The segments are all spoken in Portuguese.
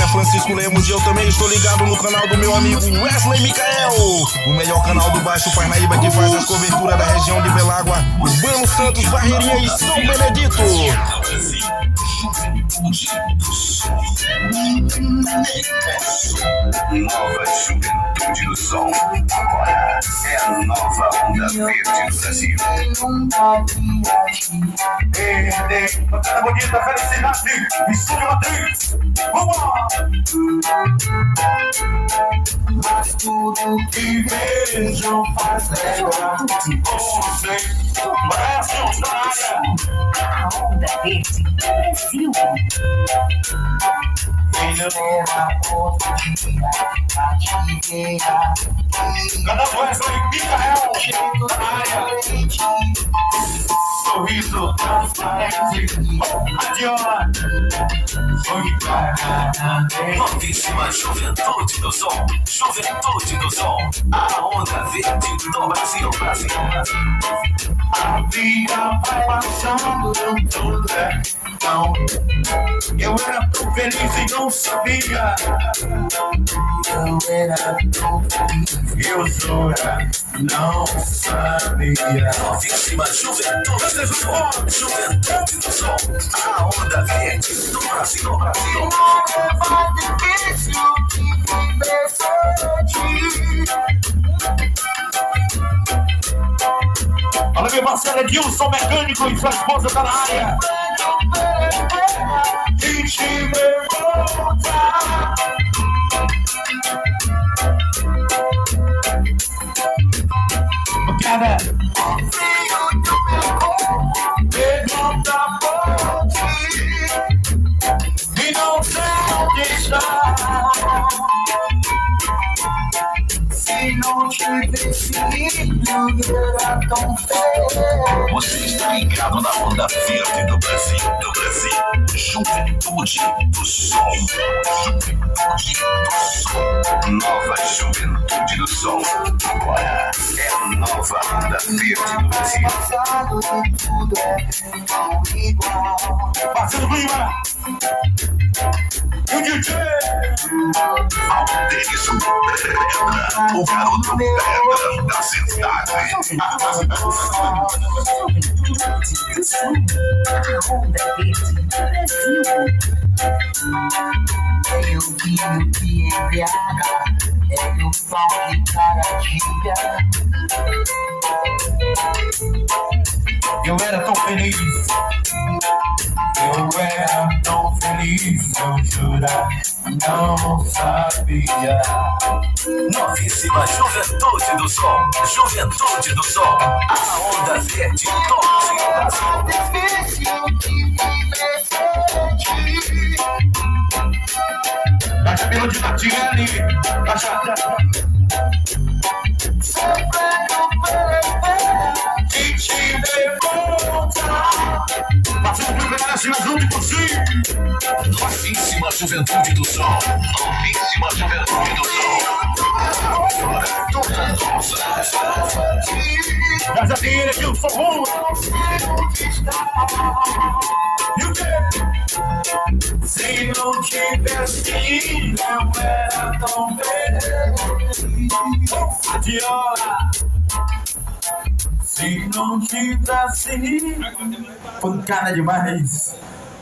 é Francisco Lemos e eu também estou ligado no canal do meu amigo Wesley Micael, o melhor canal do Baixo Parnaíba que faz as coberturas da região de Bèlagua, Urbano, Santos, Barreirinha e São Benedito. Nova Juventude do Sol. Agora é a nova onda verde do Brasil. Verde, batalha bonita, felicidade, estúdio matriz. Vamos lá! Mas tudo que vejo faz lembrar você. Brasil, Jusara. Aonda, Verde, Brasil. Cada Wesley Micael na área. Sorriso transparente. Adiola. Novíssima Juventude do Som. Juventude do Som. A onda verde do Brasil. A vida vai passando, tudo é tão. Eu era tão feliz e não sabia. Eu era tão feliz, eu jura, não sabia. Novíssima Juventude do Som. Juventude do Som. A onda verde do Brasil. É mais difícil que viver sem ti. Olha meu parceiro Edilson, mecânico, e sua esposa tá na área. E te voltar. Cara, Frio do meu corpo, pergunta por ti. e não sei onde está. Se não tivesse ido, era tão feio. Você está ligado na onda verde do Brasil. Juventude do Sol. Juventude do Sol. Nova Juventude do Sol. Agora é a nova onda verde do Brasil. Passado de tudo é tão igual. Passando clima. E o DJ Aldeirson Pedra, o garoto pedra da cidade. Aonda, Verde, Brasil. É o vinho que embriaga, é o pão de cada dia. Eu era tão feliz, eu jura, não sabia. Novíssima Juventude do Som. Juventude do Som. A onda verde do Brasil. Difícil de viver sem ti. Baixa pelo de Martinelli. Baixa. Sofrendo pela E te voltar. Passando por galera assim, junto por si. Novíssima Juventude do Som. Novíssima Juventude do Som. Agora toda nossa. Casa dele aqui, eu sou bom. E o quê? Se não tivesse ido, eu era tão feliz. Adiola. Se não tivesse ido, pancada demais.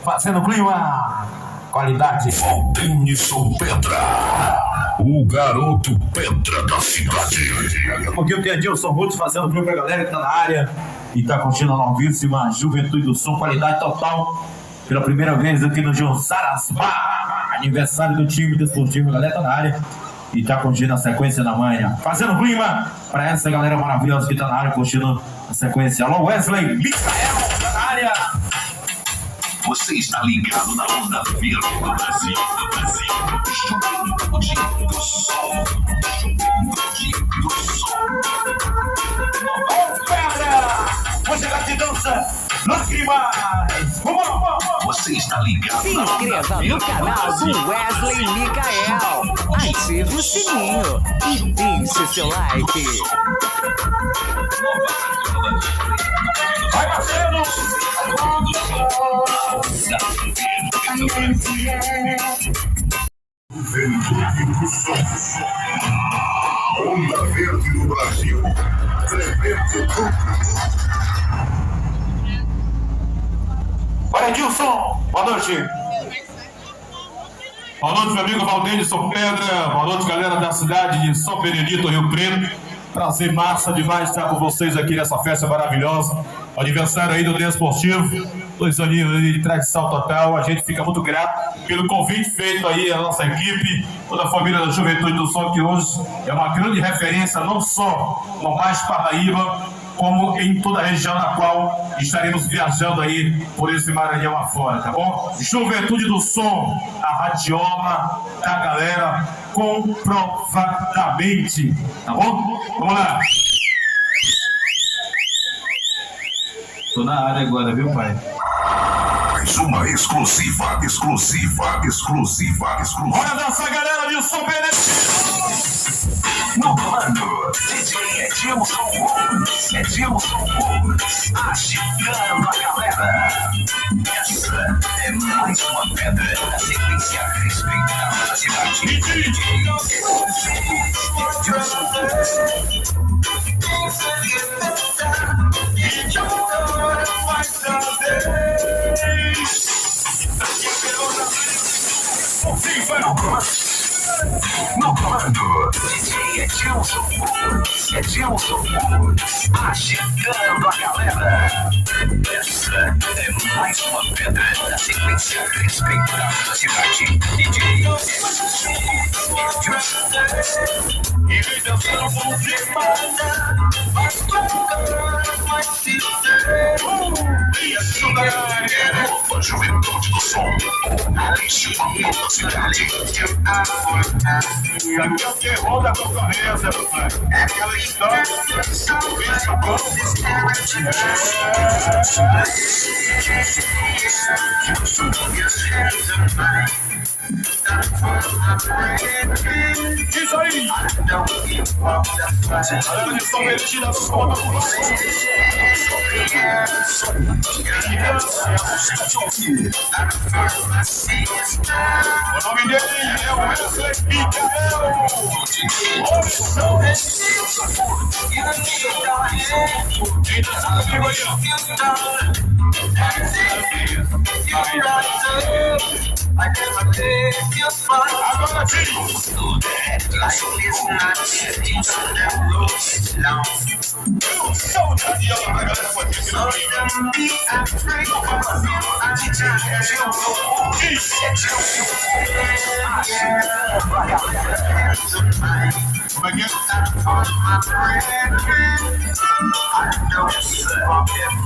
Fazendo clima. Qualidade. Denison Pedra. O garoto pedra da cidade. Porque eu tenho Edilson Roots fazendo clima pra galera que tá na área e tá curtindo a novíssima Juventude do Som, qualidade total. Pela primeira vez aqui no Jusara, aniversário do time desportivo, a galera tá na área e tá curtindo a sequência na manhã. Fazendo clima pra essa galera maravilhosa que tá na área, curtindo a sequência. Alô, Wesley Micael tá na área. Você está ligado na onda verde do Brasil. Juventude do Sol. Juventude do Sol. ô pedra, você vai te dança, lágrimas. Vamos. Você está ligado Se na onda inscreva verde no do canal Brasil. do Wesley Micael. Ative o sininho e deixe seu like. Vai, parceiro! Ai, Juventude do Som. Aonda Verde do Brasil. Tremendo grupo. Vai, Edilson! Boa noite! Boa noite, meu amigo Valdez de São Pedro. Boa noite, galera da cidade de São Benedito, Rio Preto. Prazer massa demais estar com vocês aqui nessa festa maravilhosa. Aniversário aí do Desportivo. 2 aninhos de tradição total. A gente fica muito grato pelo convite feito aí à nossa equipe, toda a família da Juventude do Som, que hoje é uma grande referência, não só no mais Paraíba, como em toda a região na qual estaremos viajando aí por esse Maranhão afora, tá bom? Juventude do Som, a radiola da galera, comprovadamente, tá bom? Vamos lá! Tô na área agora, viu, pai? Mais uma exclusiva. Olha dessa galera de São Benedito! No comando, DJ Edilson, agitando a galera. Essa é mais uma pedra da sequência respeitada da cidade. No comando, DJ Edilson, agitando a galera. Essa é mais uma pedra da sequência respeitada da cidade. DJ Edilson. E vem dançando com Nova Juventude do Som, Alice Pampa da cidade. E aqui é o terror da concorrência, meu pai. É aquela história que pensa bom. Isso aí! Galera de São Benedito, solta por vocês. O nome dele é o Wesley Micael. Agora sim! Eu sou o Daniel, a galera pode vir no meio. Como é que é?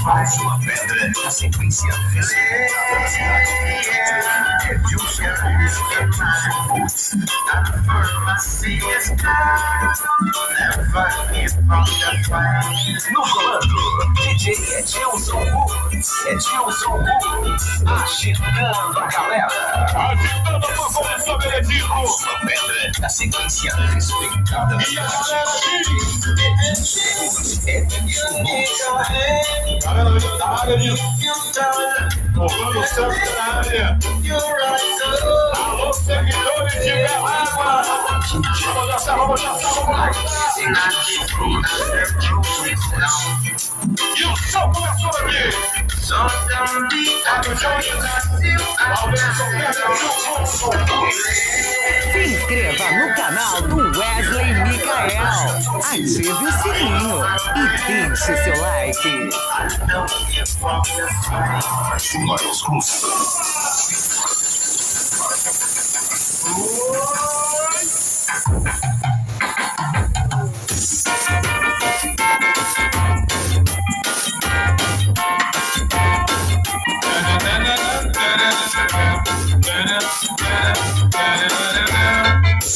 Mais uma pedra na sequência. No comando, DJ Edilson, agitando a galera. Agitando a população Benedito. Uma pedra na sequência respeitada. E a galera da área de Orlando Santos na área. Alô, seguidores de Bèlagua. Vamos dançar. E o som começou aqui. Se inscreva no canal do Wesley Micael. Ative o sininho e deixe seu like. Uma exclusiva.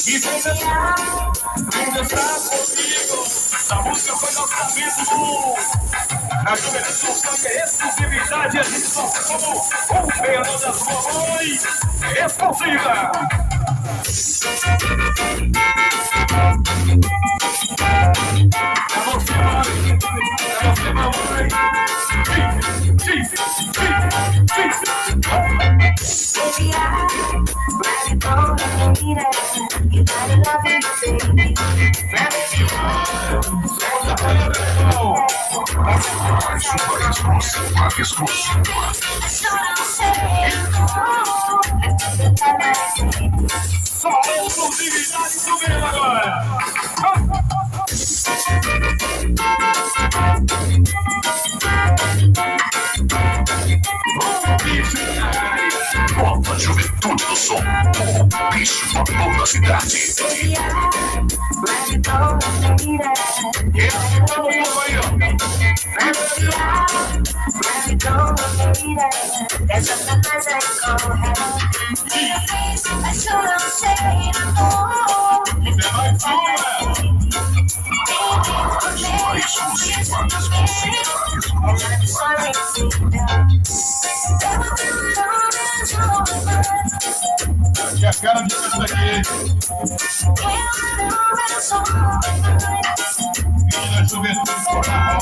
E vem dançar comigo. Essa música foi lançamento na Juventude do Som, é exclusividade. A gente toca como o Fernando das Mamães. Exclusiva. É você, mamãe. Só exclusividade do mesmo agora. Nova Juventude do Som. O bicho falou da cidade. E a cara de isso aqui. Minha juventude por na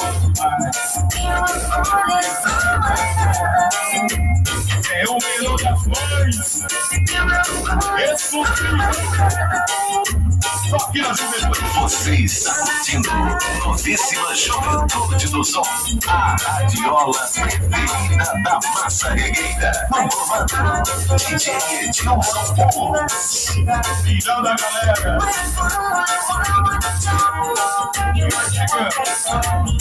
é o melhor das mães. Exclusivo. Só aqui na juventude. Você está curtindo Novíssima Juventude do Som. A radiola preferida da massa regueira. No comando, DJ Edilson Povo. Filhão da galera. E vai chegando.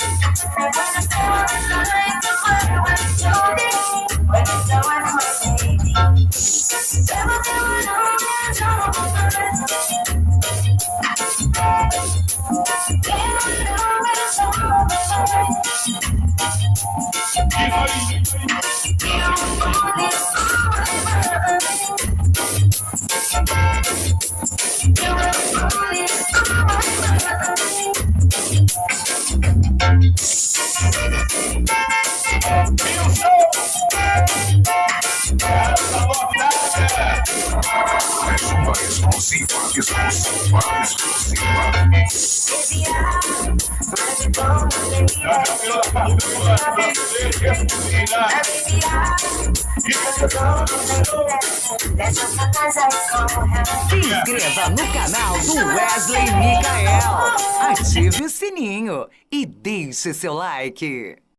Se inscreva no canal do Wesley Micael. Ative o sininho e deixe seu like.